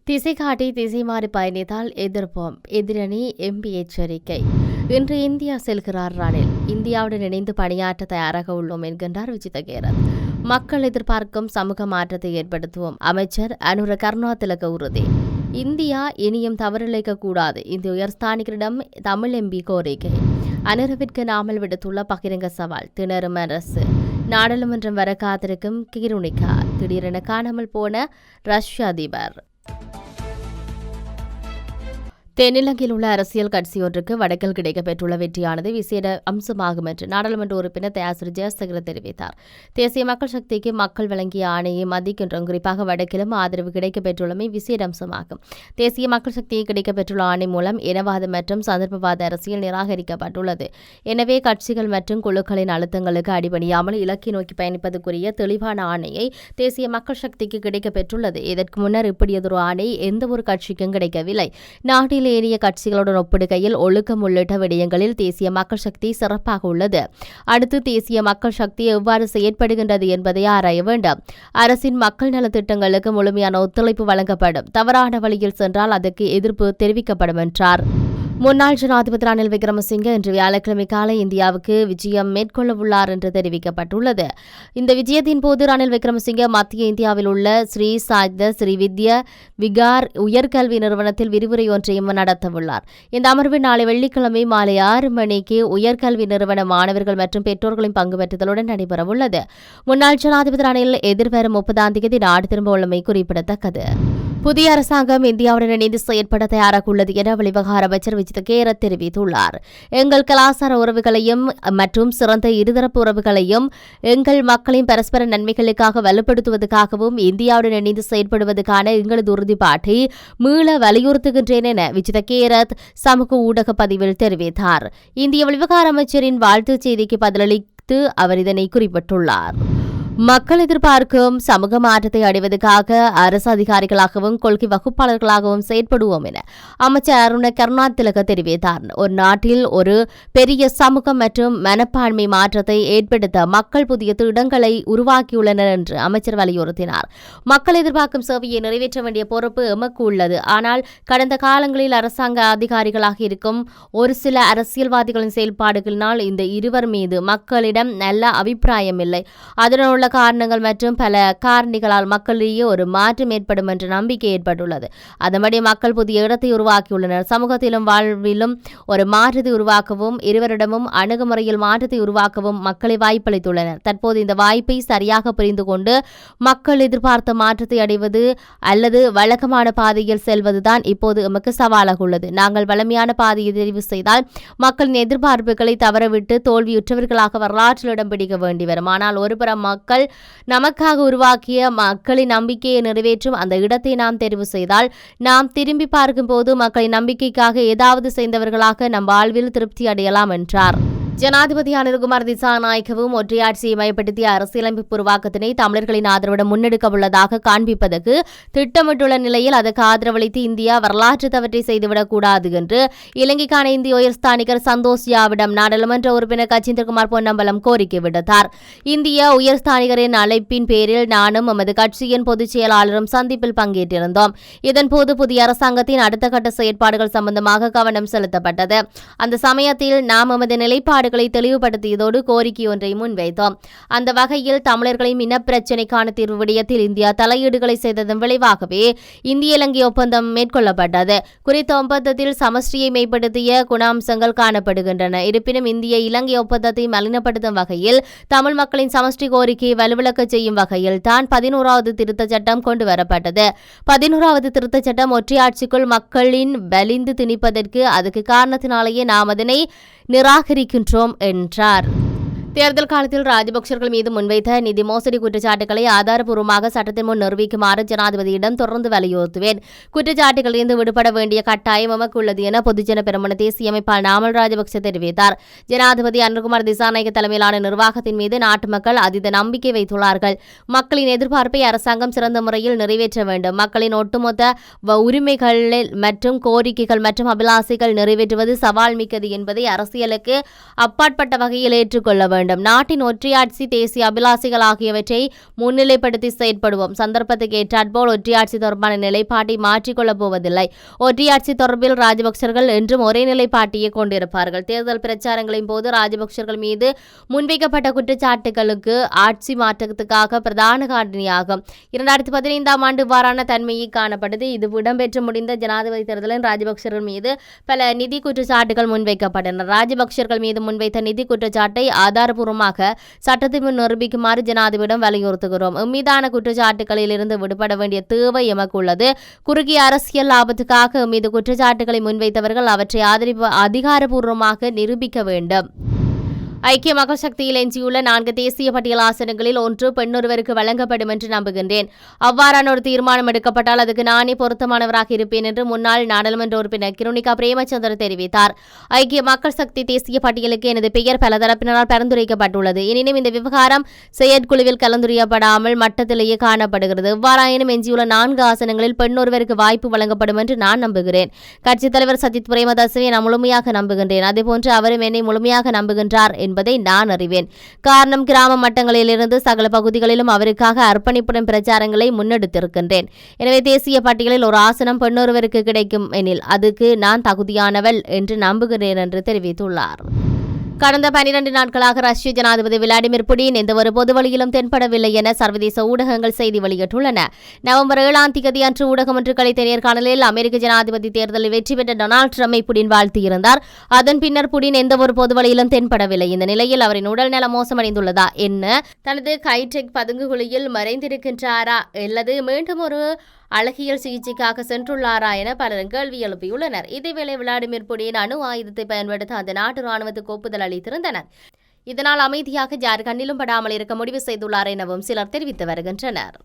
திசை காட்டி திசை மாறி பயணித்தால் எதிர்ப்போம், எதிரணி எம்பி எச்சரிக்கை. இன்று இந்தியா செல்கிறார் ரணில். இந்தியாவுடன் இணைந்து பணியாற்ற தயாராக உள்ளோம் என்கின்றார் விஜித கேரத். மக்கள் எதிர்பார்க்கும் சமூக மாற்றத்தை ஏற்படுத்துவோம், அமைச்சர் அனுர கருணாதிலக உறுதி. இந்தியா இனியும் தவறிழைக்க கூடாது, இந்திய உயர்ஸ்தானிகரிடம் தமிழ் எம்பி கோரிக்கை. அனுரவிற்கு நாமல் விடுத்துள்ள பகிரங்க சவால், திணறும் அரசு. நாடாளுமன்றம் வர காத்திருக்கும் கிருணிகா, திடீரென காணாமல் போன ரஷ்ய அதிபர். தென்னிலங்கையில் உள்ள அரசியல் கட்சியொன்றுக்கு வடக்கில் கிடைக்கப்பெற்றுள்ள வெற்றியானது விசேட அம்சமாகும் என்று நாடாளுமன்ற உறுப்பினர் தயாசிரி ஜெயசேகர தெரிவித்தார். தேசிய மக்கள் சக்திக்கு மக்கள் வழங்கிய ஆணையை மதிக்கின்றோம், குறிப்பாக வடக்கிலும் ஆதரவு கிடைக்கப்பெற்றுள்ளமை விசேட அம்சமாகும். தேசிய மக்கள் சக்தியை கிடைக்கப்பெற்றுள்ள ஆணை மூலம் இனவாத மற்றும் சந்தர்ப்பவாத அரசியல் நிராகரிக்கப்பட்டுள்ளது. எனவே கட்சிகள் மற்றும் குழுக்களின் அழுத்தங்களுக்கு அடிபணியாமல் இலக்கை நோக்கி பயணிப்பதற்குரிய தெளிவான ஆணையை தேசிய மக்கள் சக்திக்கு கிடைக்கப்பெற்றுள்ளது. இதற்கு முன்னர் இப்படியதொரு ஆணை எந்த ஒரு கட்சிக்கும் கிடைக்கவில்லை. நாட்டில் ஏனைய கட்சிகளுடன் ஒப்பிடுகையில் ஒழுக்கம் உள்ளிட்ட விடயங்களில் தேசிய மக்கள் சக்தி சிறப்பாக உள்ளது. அடுத்து தேசிய மக்கள் சக்தி எவ்வாறு செயற்படுகின்றது என்பதை ஆராய வேண்டும். அரசின் மக்கள் நலத்திட்டங்களுக்கு முழுமையான ஒத்துழைப்பு வழங்கப்படும். தவறான வழியில் சென்றால் அதற்கு எதிர்ப்பு தெரிவிக்கப்படும் என்றார். முன்னாள் ஜனாதிபதி ரணில் விக்ரமசிங்கே இன்று வியாழக்கிழமை காலை இந்தியாவுக்கு விஜயம் மேற்கொள்ளவுள்ளார் என்று தெரிவிக்கப்பட்டுள்ளது. இந்த விஜயத்தின் போது ரணில் விக்ரமசிங்கே மத்திய இந்தியாவில் உள்ள ஸ்ரீ சாய்த ஸ்ரீ வித்யா விகார் உயர்கல்வி நிறுவனத்தில் விரிவுரை ஒன்றையும் நடத்தவுள்ளார். இந்த அமர்வு நாளை வெள்ளிக்கிழமை மாலை 6 மணிக்கு உயர்கல்வி நிறுவன மாணவர்கள் மற்றும் பெற்றோர்களின் பங்கு பெற்றுதலுடன் நடைபெறவுள்ளது. முன்னாள் ஜனாதிபதி ரணில் எதிர்வரும் 30ஆம் தேதி நாடு திரும்ப உள்ளமை குறிப்பிடத்தக்கது. புதிய அரசாங்கம் இந்தியாவுடன் இணைந்து செயற்பட தயாராக உள்ளது என வெளிவிவகார அமைச்சர் விஜித கேரத் தெரிவித்துள்ளார். எங்கள் கலாச்சார உறவுகளையும் மற்றும் சிறந்த இருதரப்பு உறவுகளையும் எங்கள் மக்களின் பரஸ்பர நன்மைகளுக்காக வலுப்படுத்துவதற்காகவும் இந்தியாவுடன் இணைந்து செயற்படுவதற்கான எங்களது உறுதிப்பாட்டை மீள வலியுறுத்துகின்றேன் என விஜித கேரத் சமூக ஊடக பதிவில் தெரிவித்தார். இந்திய வெளிவிவகார அமைச்சரின் வாழ்த்துச் செய்திக்கு பதிலளித்து அவர் இதனை குறிப்பிட்டுள்ளார். மக்கள் எதிர்பார்க்கும் சமூக மாற்றத்தை அடைவதற்காக அரசு அதிகாரிகளாகவும் கொள்கை வகுப்பாளர்களாகவும் செயற்படுவோம் என அமைச்சர் அருண கருணாதிலக தெரிவித்தார். ஒரு நாட்டில் ஒரு பெரிய சமூகம் மற்றும் மனப்பான்மை மாற்றத்தை ஏற்படுத்த மக்கள் புதிய திட்டங்களை உருவாக்கியுள்ளனர் என்று அமைச்சர் வலியுறுத்தினார். மக்கள் எதிர்பார்க்கும் சேவையை நிறைவேற்ற வேண்டிய பொறுப்பு எமக்கு உள்ளது. ஆனால் கடந்த காலங்களில் அரசாங்க அதிகாரிகளாக இருக்கும் ஒரு சில அரசியல்வாதிகளின் செயல்பாடுகளினால் இந்த இருவர் மீது மக்களிடம் நல்ல அபிப்பிராயம் இல்லை. அதனால் காரணங்கள் மற்றும் பல காரணிகளால் மக்களிடையே ஒரு மாற்றம் ஏற்படும் என்ற நம்பிக்கை ஏற்பட்டுள்ளது. அதன்படி மக்கள் புதிய இடத்தை உருவாக்கியுள்ளனர். சமூகத்திலும் வாழ்விலும் ஒரு மாற்றத்தை உருவாக்கவும் இருவரிடமும் அணுகுமுறையில் மாற்றத்தை உருவாக்கவும் மக்களை வாய்ப்பளித்துள்ளனர். தற்போது இந்த வாய்ப்பை சரியாக புரிந்து கொண்டு மக்கள் எதிர்பார்த்த மாற்றத்தை அடைவது அல்லது வழக்கமான பாதையில் செல்வதுதான் இப்போது எமக்கு சவாலாக உள்ளது. நாங்கள் வலிமையான பாதையை தெரிவு செய்தால் மக்களின் எதிர்பார்ப்புகளை தவறவிட்டு தோல்வியுற்றவர்களாக வரலாற்றில் இடம் பிடிக்க வேண்டி வரும். ஆனால் ஒருபுறம் மக்கள் நமக்காக உருவாக்கிய மக்களின் நம்பிக்கையை நிறைவேற்றும் அந்த இடத்தை நாம் தெரிவு செய்தால் நாம் திரும்பி பார்க்கும் போது மக்களின் நம்பிக்கைக்காக ஏதாவது செய்தவர்களாக நம் வாழ்வில் திருப்தி அடையலாம் என்றார். ஜனாதிபதி அனுரகுமார் திசாநாயக்கவும் ஒற்றையாட்சியை மையப்படுத்திய அரசியலமைப்பு உருவாக்கத்தினை தமிழர்களின் ஆதரவுடன் முன்னெடுக்க உள்ளதாக காண்பிப்பதற்கு திட்டமிட்டுள்ள நிலையில் அதற்கு ஆதரவளித்து இந்தியா வரலாற்று தவற்றை செய்துவிடக் கூடாது என்று இலங்கைக்கான இந்திய உயர்ஸ்தானிகர் சந்தோஷ் யாவிடம் நாடாளுமன்ற உறுப்பினர் கஜேந்திரகுமார் பொன்னம்பலம் கோரிக்கை விடுத்தார். இந்திய உயர்ஸ்தானிகரின் அழைப்பின் பேரில் நானும் எமது கட்சியின் பொதுச் செயலாளரும் சந்திப்பில் பங்கேற்றிருந்தோம். இதன்போது புதிய அரசாங்கத்தின் அடுத்த கட்ட செயற்பாடுகள் சம்பந்தமாக கவனம் செலுத்தப்பட்டது. அந்த சமயத்தில் நாம் எமது நிலைப்பாடு தெளிவுபடுத்தியதோடு கோரிக்கை ஒன்றை முன்வைத்தோம். அந்த வகையில் தமிழர்களின் இனப்பிரச்சினைக்கான தீர்வு விடயத்தில் இந்தியா தலையீடுகளை செய்ததன் விளைவாகவே இந்திய இலங்கை ஒப்பந்தம் மேற்கொள்ளப்பட்டது. குறித்த ஒப்பந்தத்தில் சமஷ்டியை மேம்படுத்திய குணாம்சங்கள் காணப்படுகின்றன. இருப்பினும் இந்திய இலங்கை ஒப்பந்தத்தை மலினப்படுத்தும் வகையில் தமிழ் மக்களின் சமஷ்டி கோரிக்கையை வலுவிழக்க செய்யும் வகையில் தான் 11வது திருத்த சட்டம் கொண்டு வரப்பட்டது. 11வது திருத்த சட்டம் ஒற்றையாட்சிக்குள் மக்களின் வலிந்து திணிப்பதற்கு அதுக்கு காரணத்தினாலேயே நாம் அதனை நிராகரிக்கின்றோம் என்றார். தேர்தல் காலத்தில் ராஜபக்சர்கள் மீது முன்வைத்த நிதி மோசடி குற்றச்சாட்டுகளை ஆதாரபூர்வமாக சட்டத்தின் முன் நிரூபிக்குமாறு ஜனாதிபதியிடம் தொடர்ந்து வலியுறுத்துவேன். குற்றச்சாட்டுகளிலிருந்து விடுபட வேண்டிய கட்டாயம் எமக்கு உள்ளது என பொதுஜன பெரமுன தேசிய அமைப்பாளர் நாமல் ராஜபக்ச தெரிவித்தார். ஜனாதிபதி அனுரகுமார் திசாநாயக்க தலைமையிலான நிர்வாகத்தின் மீது நாட்டு மக்கள் அதீத நம்பிக்கை வைத்துள்ளார்கள். மக்களின் எதிர்பார்ப்பை அரசாங்கம் சிறந்த முறையில் நிறைவேற்ற வேண்டும். மக்களின் ஒட்டுமொத்த உரிமைகள் மற்றும் கோரிக்கைகள் மற்றும் அபிலாசைகள் நிறைவேற்றுவது சவால் மிக்கது என்பதை அரசியலுக்கு அப்பாற்பட்ட வகையில் ஏற்றுக்கொள்ள வேண்டும். வேண்டும். நாட்டின் ஒற்றையாட்சி, தேசிய அபிலாசைகள் ஆகியவற்றை முன்னிலைப்படுத்தி செயற்படுவோம். சந்தர்ப்பத்துக்கு ஏற்றாற்போல் ஒற்றையாட்சி தொடர்பான நிலைப்பாட்டை மாற்றிக்கொள்ளப் போவதில்லை. ஒற்றையாட்சி தொடர்பில் ராஜபக்சர்கள் என்றும் ஒரே நிலைப்பாட்டையே கொண்டிருப்பார்கள். தேர்தல் பிரச்சாரங்களின் போது ராஜபக்சர்கள் மீது முன்வைக்கப்பட்ட குற்றச்சாட்டுகளுக்கு ஆட்சி மாற்றத்துக்காக பிரதான காரணியாகும். 2015 ஆண்டு இவ்வாறான தன்மையை காணப்பட்டது. இது இடம்பெற்று முடிந்த ஜனாதிபதி தேர்தலில் ராஜபக்சர்கள் மீது பல நிதி குற்றச்சாட்டுகள் முன்வைக்கப்பட்டன. ராஜபக்சர்கள் மீது முன்வைத்த நிதி குற்றச்சாட்டை ஆதாரபூர்வமாக சட்டத்தின் முன் நிரூபிக்குமாறு ஜனாதிபதியிடம் வலியுறுத்துகிறோம். மீதான குற்றச்சாட்டுகளில் இருந்து விடுபட வேண்டிய தேவை எமக்கு உள்ளது. குறுகிய அரசியல் லாபத்துக்காக மீது குற்றச்சாட்டுகளை முன்வைத்தவர்கள் அவற்றை அதிகாரபூர்வமாக நிரூபிக்க வேண்டும். ஐக்கிய மக்கள் சக்தியில் எஞ்சியுள்ள 4 தேசிய பட்டியல் ஆசனங்களில் 1 பெண்ணொருவருக்கு வழங்கப்படும் என்று நம்புகின்றேன். அவ்வாறான ஒரு தீர்மானம் எடுக்கப்பட்டால் அதுக்கு நானே பொருத்தமானவராக இருப்பேன் என்று முன்னாள் நாடாளுமன்ற உறுப்பினர் கிருணிகா பிரேமச்சந்திர தெரிவித்தார். ஐக்கிய மக்கள் சக்தி தேசிய பட்டியலுக்கு எனது பெயர் பல தரப்பினரால் பரிந்துரைக்கப்பட்டுள்ளது. எனினும் இந்த விவகாரம் செயற்குழுவில் கலந்துரையாடப்படாமல் மட்டத்திலேயே காணப்படுகிறது. எவ்வாறாயினும் எஞ்சியுள்ள 4 ஆசனங்களில் பெண்ணொருவருக்கு வாய்ப்பு வழங்கப்படும் என்று நான் நம்புகிறேன். கட்சித் தலைவர் சஜித் பிரேமதாசவை நான் முழுமையாக நம்புகின்றேன். அதேபோன்று அவரும் என்னை முழுமையாக நம்புகின்றார் என்பதை நான் அறிவேன். காரணம், கிராம மட்டங்களிலிருந்து சகல பகுதிகளிலும் அவருக்காக அர்ப்பணிப்புடன் பிரச்சாரங்களை முன்னெடுத்திருக்கின்றேன். எனவே தேசிய பட்டியலில் ஒரு ஆசனம் பெண்ணொருவருக்கு கிடைக்கும் எனில் அதுக்கு நான் தகுதியானவள் என்று நம்புகிறேன் என்று தெரிவித்துள்ளார். கடந்த 12 நாட்களாக ரஷ்ய ஜனாதிபதி விளாடிமிர் புடின் எந்தவொரு பொது வழியிலும் தென்படவில்லை என சர்வதேச ஊடகங்கள் செய்தி வெளியிட்டுள்ளன. நவம்பர் 7 அன்று ஊடகம் ஒன்று அளித்த நேர்காணலில் அமெரிக்க ஜனாதிபதி தேர்தலில் வெற்றி பெற்ற டொனால்ட் ட்ரம்பை புடின் வாழ்த்தியிருந்தார். அதன் பின்னர் புடின் எந்தவொரு பொது வழியிலும் தென்படவில்லை. இந்த நிலையில் அவரின் உடல்நலம் மோசமடைந்துள்ளதா என்ன, தனது கைடெக் பதுங்குகுழியில் மறைந்திருக்கின்றாரா அல்லது மீண்டும் ஒரு அழகியல் சிகிச்சைக்காக சென்றுள்ளாரா என பலரும் கேள்வி எழுப்பியுள்ளனர். இதேவேளை விளாடிமிர் புடின் அணு ஆயுதத்தை பயன்படுத்த அந்த நாட்டு ராணுவத்துக்கு ஒப்புதல் அளித்திருந்தனர். இதனால் அமைதியாக யார் கண்ணிலும் படாமல் இருக்க முடிவு செய்துள்ளார் எனவும் சிலர் தெரிவித்து வருகின்றனர்.